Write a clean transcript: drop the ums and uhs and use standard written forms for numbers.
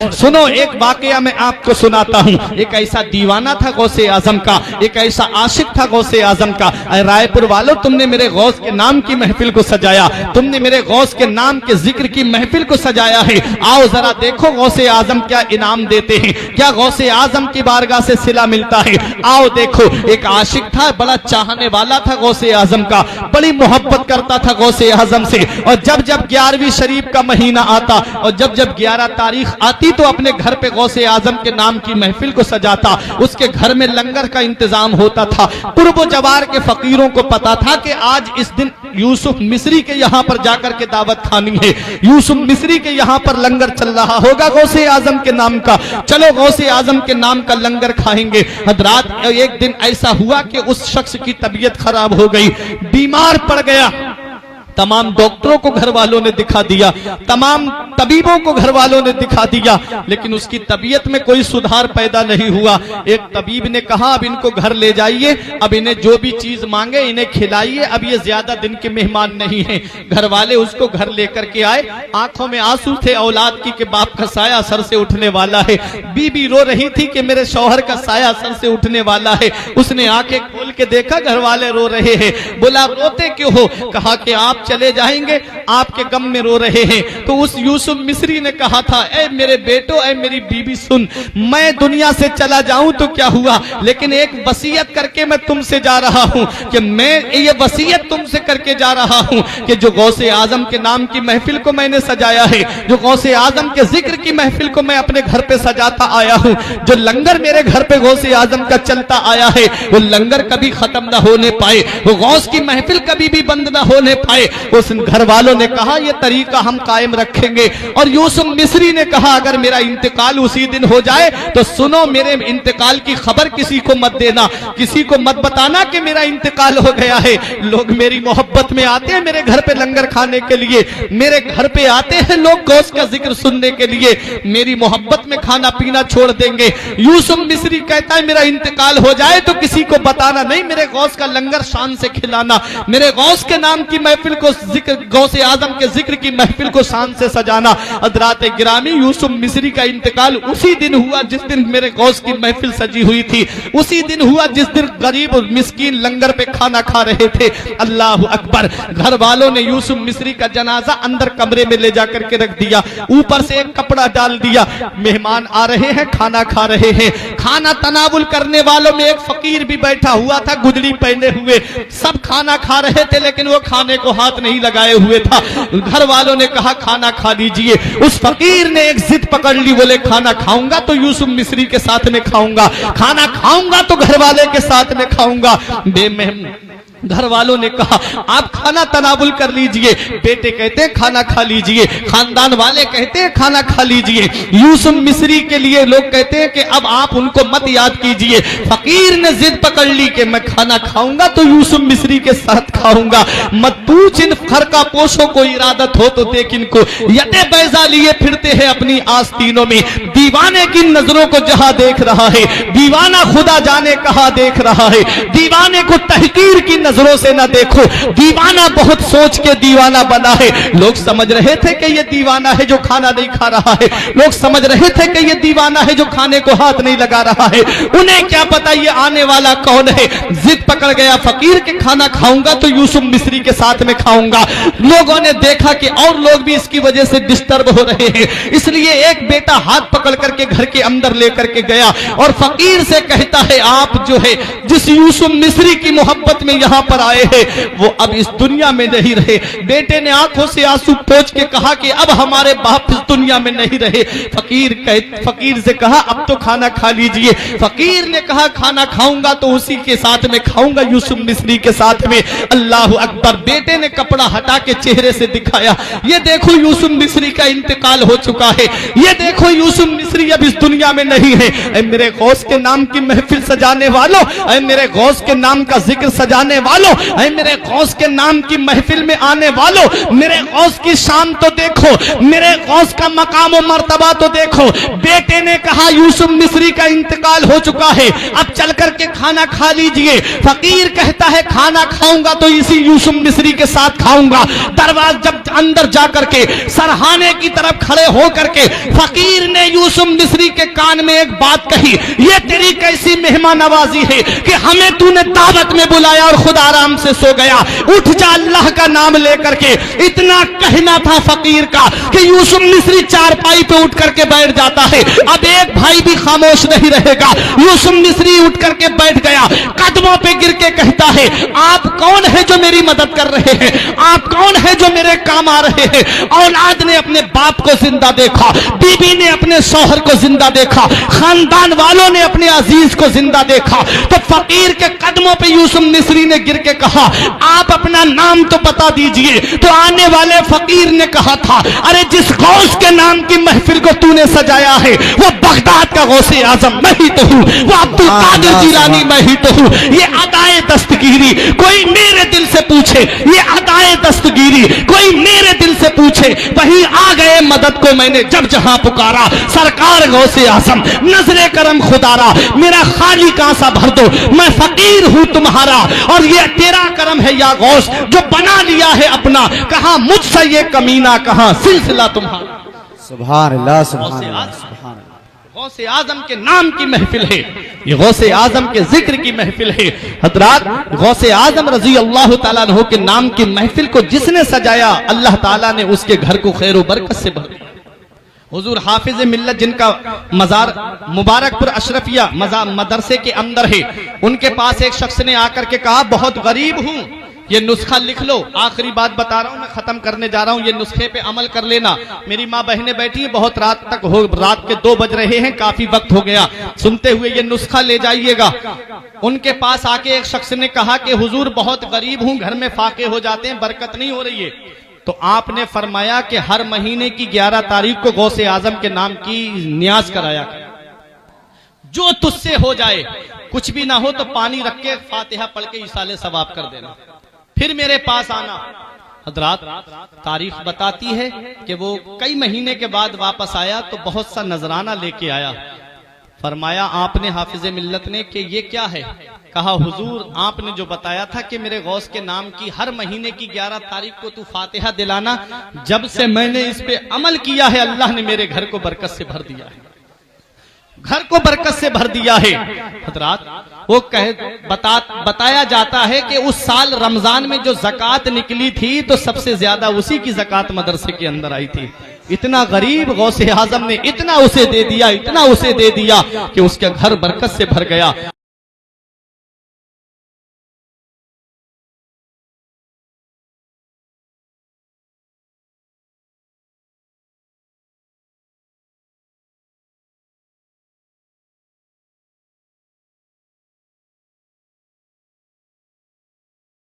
सुनो एक वाकया मैं आपको सुनाता हूँ। एक ऐसा दीवाना था गौसे आजम का, एक ऐसा आशिक था गौसे आजम का। रायपुर वालों, तुमने मेरे गौस के नाम की महफिल को सजाया, तुमने मेरे गौस के नाम के जिक्र की महफिल को सजाया है। आओ जरा देखो गौसे आजम क्या इनाम देते हैं, क्या गौसे आजम की बारगाह से सिला मिलता है। आओ देखो, एक आशिक था, बड़ा चाहने वाला था गौसे आजम का, बड़ी मोहब्बत करता था गौसे आजम से। और जब जब 11वीं शरीफ का महीना आता और जब जब 11 तारीख आती तो अपने घर पे गौसे आजम के नाम की महफिल को सजाता। उसके घर में लंगर का इंतजाम होता था। पूर्व जवार के फकीरों को पता था कि आज इस दिन यूसुफ मिस्री के यहाँ पर जाकर के दावत खानी है, यूसुफ मिस्री के यहाँ पर लंगर चल रहा होगा गौसे आजम के नाम का। चलो गौसे आजम के नाम का लंगर खाएंगे। हजरात, एक दिन ऐसा हुआ कि उस शख्स की तबीयत खराब हो गई, बीमार पड़ गया। तमाम डॉक्टरों को घर वालों ने दिखा दिया, तमाम तबीबों को घर वालों ने दिखा दिया, लेकिन उसकी तबीयत में कोई सुधार पैदा नहीं हुआ। एक तबीब ने कहा अब इनको घर ले जाइए, अब इन्हें जो भी चीज मांगे इन्हें खिलाइए, अब ये ज्यादा दिन के मेहमान नहीं हैं। घर वाले उसको घर लेकर के आए, आंखों में आंसू थे औलाद की कि बाप का साया सर से उठने वाला है। बीबी रो रही थी कि मेरे शौहर का साया सर से उठने वाला है। उसने आंखें खोल के देखा, घर वाले रो रहे हैं। बोला रोते क्यों हो? कहा कि आप चले जाएंगे, आपके गम में रो रहे हैं। तो उस यूसुफ मिस्री ने कहा था, ए मेरे बेटो, ए मेरी बीबी सुन, मैं दुनिया से चला जाऊं तो क्या हुआ, लेकिन एक वसीयत करके मैं तुमसे जा रहा हूं कि मैं ये वसीयत तुमसे करके जा रहा हूं कि जो गौसे आजम के नाम की महफिल को मैंने सजाया है, जो गौसे आजम के जिक्र की महफिल को मैं अपने घर पे सजाता आया हूं, जो लंगर मेरे घर पे गौसे आजम का चलता आया है, वो लंगर कभी खत्म ना होने पाए, वो गौस की महफिल कभी भी बंद ना होने पाए। उस घर वालों ने कहा ये तरीका हम कायम रखेंगे। और यूसुफ मिस्री ने कहा अगर मेरा इंतकाल उसी दिन हो जाए तो सुनो, मेरे इंतकाल की खबर किसी को मत देना, किसी को मत बताना कि मेरा इंतकाल हो गया है। लोग मेरी मोहब्बत में आते हैं मेरे घर पे लंगर खाने के लिए, मेरे घर पे आते हैं लोग गौस का जिक्र सुनने के लिए, मेरी मोहब्बत में खाना पीना छोड़ देंगे। यूसुफ मिस्री कहता है मेरा इंतकाल हो जाए तो किसी को बताना नहीं, मेरे गौस का लंगर शान से खिलाना, मेरे गौस के नाम की महफिल को जिक्र, गौसे आजम के जिक्र की महफिल को शान से सजाना। हज़रात गिरामी, यूसुफ मिस्री का इंतकाल उसी दिन हुआ जिस दिन मेरे गौस की महफिल सजी हुई थी, उसी दिन हुआ जिस दिन गरीब और मिस्कीन लंगर पे खाना खा रहे थे। अल्लाह अकबर। घर वालों ने यूसुफ मिस्री का जनाजा अंदर कमरे में ले जाकर के रख दिया, ऊपर से एक कपड़ा डाल दिया। मेहमान आ रहे हैं, खाना खा रहे हैं। खाना तनावुल करने वालों में एक फकीर भी बैठा हुआ था, गुदड़ी पहने हुए। सब खाना खा रहे थे लेकिन वो खाने को हाथ नहीं लगाए हुए था। घर वालों ने कहा खाना खा लीजिए। उस फकीर ने एक जिद पकड़ ली, बोले खाना खाऊंगा तो यूसुफ मिस्री के साथ में खाऊंगा, खाना खाऊंगा तो घर वाले के साथ में खाऊंगा। घर वालों ने कहा आप खाना तनावुल कर लीजिए। बेटे कहते हैं खाना खा लीजिए, खानदान वाले कहते हैं खाना खा लीजिए। यूसुफ मिस्री के लिए लोग कहते हैं कि अब आप उनको मत याद कीजिए। फकीर ने जिद पकड़ ली कि मैं खाना खाऊंगा तो यूसुफ मिस्री के साथ खाऊंगा। मत पूछ इन खरका पोशों को इरादत हो तो देख इनको यते बैजा लिए फिरते हैं अपनी आस्तीनों में। दीवाने की नजरों को जहां देख रहा है, दीवाना खुदा जाने कहां देख रहा है। दीवाने को तहकीर की नजरों से ना देखो, दीवाना बहुत सोच के दीवाना बना है। लोग समझ रहे थे कि ये दीवाना है जो खाना नहीं खा रहा है, लोग समझ रहे थे कि ये दीवाना है जो खाने को हाथ नहीं लगा रहा है। उन्हें क्या पता ये आने वाला कौन है। जिद पकड़ गया फकीर के खाना खाऊंगा तो यूसुफ मिस्री के साथ में खाऊंगा। लोगों ने देखा कि और लोग भी इसकी वजह से डिस्टर्ब हो रहे हैं, इसलिए एक बेटा हाथ पकड़ करके घर के अंदर लेकर के गया और फकीर से कहता है आप जो है जिस यूसुफ मिस्री की मोहब्बत में यहाँ पर आए हैं वो अब इस दुनिया में नहीं रहे। बेटे ने आंखों से आंसू पोंछ के कहा कि अब हमारे बाप इस दुनिया में नहीं रहे। फकीर से कहा अब तो खाना खा लीजिए। फकीर ने कहा खाना खाऊंगा तो उसी के साथ में खाऊंगा, यूसुफ मिस्री के साथ में। अल्लाह अकबर। बेटे ने कपड़ा हटा के चेहरे से दिखाया, ये देखो यूसुफ मिस्री का इंतकाल हो चुका है, ये देखो यूसुफ मिस्री अब इस दुनिया में नहीं है। मेरे गौस के नाम की महफिल सजाने वालों, मेरे गौस के नाम का जिक्र सजाने والوں، اے میرے غوث کے نام کی محفل میں آنے والوں، میرے غوث کی شان تو دیکھو، میرے غوث کا مقام و مرتبہ تو دیکھو۔ بیٹے نے کہا یوسف مصری کا انتقال ہو چکا ہے، اب چل کر کے کھانا کھا لیجئے۔ فقیر کہتا ہے کھانا کھاؤں گا تو اسی یوسف مصری کے ساتھ کھاؤں گا۔ دروازہ جب اندر جا کر کے سرہانے کی طرف کھڑے ہو کر کے فقیر نے یوسف مصری کے کان میں ایک بات کہی، یہ تیری کیسی مہمان نوازی ہے کہ ہمیں تو نے دعوت میں بلایا اور خود آرام سے سو گیا، اٹھ جا اللہ کا نام لے کر کے۔ اتنا کہنا تھا فقیر کا کہ یوسف مصری چارپائی پہ اٹھ کر کے بیٹھ جاتا ہے۔ اب ایک بھائی بھی خاموش نہیں رہے گا۔ یوسف مصری اٹھ کر کے بیٹھ گیا، قدموں پہ گر کے کہتا ہے آپ کون ہے جو میری مدد کر رہے ہیں؟ آپ کون ہے جو میرے کام آ رہے ہیں؟ اولاد نے اپنے باپ کو زندہ دیکھا، بیوی نے اپنے شوہر کو زندہ دیکھا، خاندان والوں نے اپنے عزیز کو زندہ دیکھا۔ تو فقیر کے قدموں پہ یوسف مصری نے گر کے کہا آپ اپنا نام تو بتا دیجئے۔ تو آنے والے فقیر نے کہا تھا ارے جس غوث کے نام کی محفل کو تو نے سجایا ہے وہ بغداد کا غوث اعظم میں ہی تو ہوں، وہ عبد القادر جیلانی میں ہی تو ہوں۔ یہ ادائے دستگیری کوئی میرے دل سے پوچھے، یہ ادائے دستگیری کوئی میرے دل سے پوچھے، وہیں آ گئے مدد کو میں نے جب جہاں پکارا۔ سرکار غوث اعظم نظر کرم خدا را میرا خالی کاسا بھر دو، میں فقیر ہوں تمہارا اور یہ تیرا کرم ہے یا غوث جو بنا لیا ہے اپنا، کہاں مجھ سے یہ کمینہ، کہاں سلسلہ تمہارا۔ سبحان اللہ سبحان اللہ سبحان اللہ۔ غوث اعظم کے نام کی محفل ہے، یہ غوث اعظم کے ذکر کی محفل ہے۔ حضرات غوث اعظم رضی اللہ تعالیٰ عنہ کے نام کی محفل کو جس نے سجایا اللہ تعالیٰ نے اس کے گھر کو خیر و برکت سے بھر دیا۔ حضور حافظ ملت جن کا مزار مبارک پور اشرفیہ مدرسے کے اندر ہے، ان کے پاس ایک شخص نے آ کر کے کہا بہت غریب ہوں، یہ نسخہ لکھ لو، آخری بات بتا رہا ہوں، میں ختم کرنے جا رہا ہوں، یہ نسخے پہ عمل کر لینا۔ میری ماں بہنیں بیٹھی ہیں، بہت رات کے 2 بج رہے ہیں، کافی وقت ہو گیا، سنتے ہوئے یہ نسخہ لے جائیے گا۔ ان کے پاس آ کے ایک شخص نے کہا کہ حضور بہت غریب ہوں، گھر میں فاقے ہو جاتے ہیں، برکت نہیں ہو رہی ہے۔ تو آپ نے فرمایا کہ ہر مہینے کی 11 تاریخ کو غوث اعظم کے نام کی نیاز کرایا کر، جو تجھ سے ہو جائے، کچھ بھی نہ ہو تو پانی رکھ کے فاتحہ پڑھ کے ایصال ثواب کر دینا، پھر میرے پاس آنا۔ حضرات تاریخ بتاتی ہے کہ وہ کئی مہینے کے بعد واپس آیا تو بہت سا نذرانہ لے کے آیا۔ فرمایا آپ نے حافظ ملت نے کہ یہ کیا ہے؟ کہا حضور آپ نے جو بتایا تھا کہ میرے غوث کے نام کی ہر مہینے کی 11 تاریخ کو تو فاتحہ دلانا، جب سے میں نے اس پہ عمل کیا ہے اللہ نے میرے گھر کو برکت سے بھر دیا ہے، گھر کو برکت سے بھر دیا ہے۔ حضرات وہ بتایا جاتا ہے کہ اس سال رمضان میں جو زکوٰۃ نکلی تھی تو سب سے زیادہ اسی کی زکوٰۃ مدرسے کے اندر آئی تھی۔ اتنا غریب غوث اعظم نے اتنا اسے دے دیا، اتنا اسے دے دیا کہ اس کا گھر برکت سے بھر گیا۔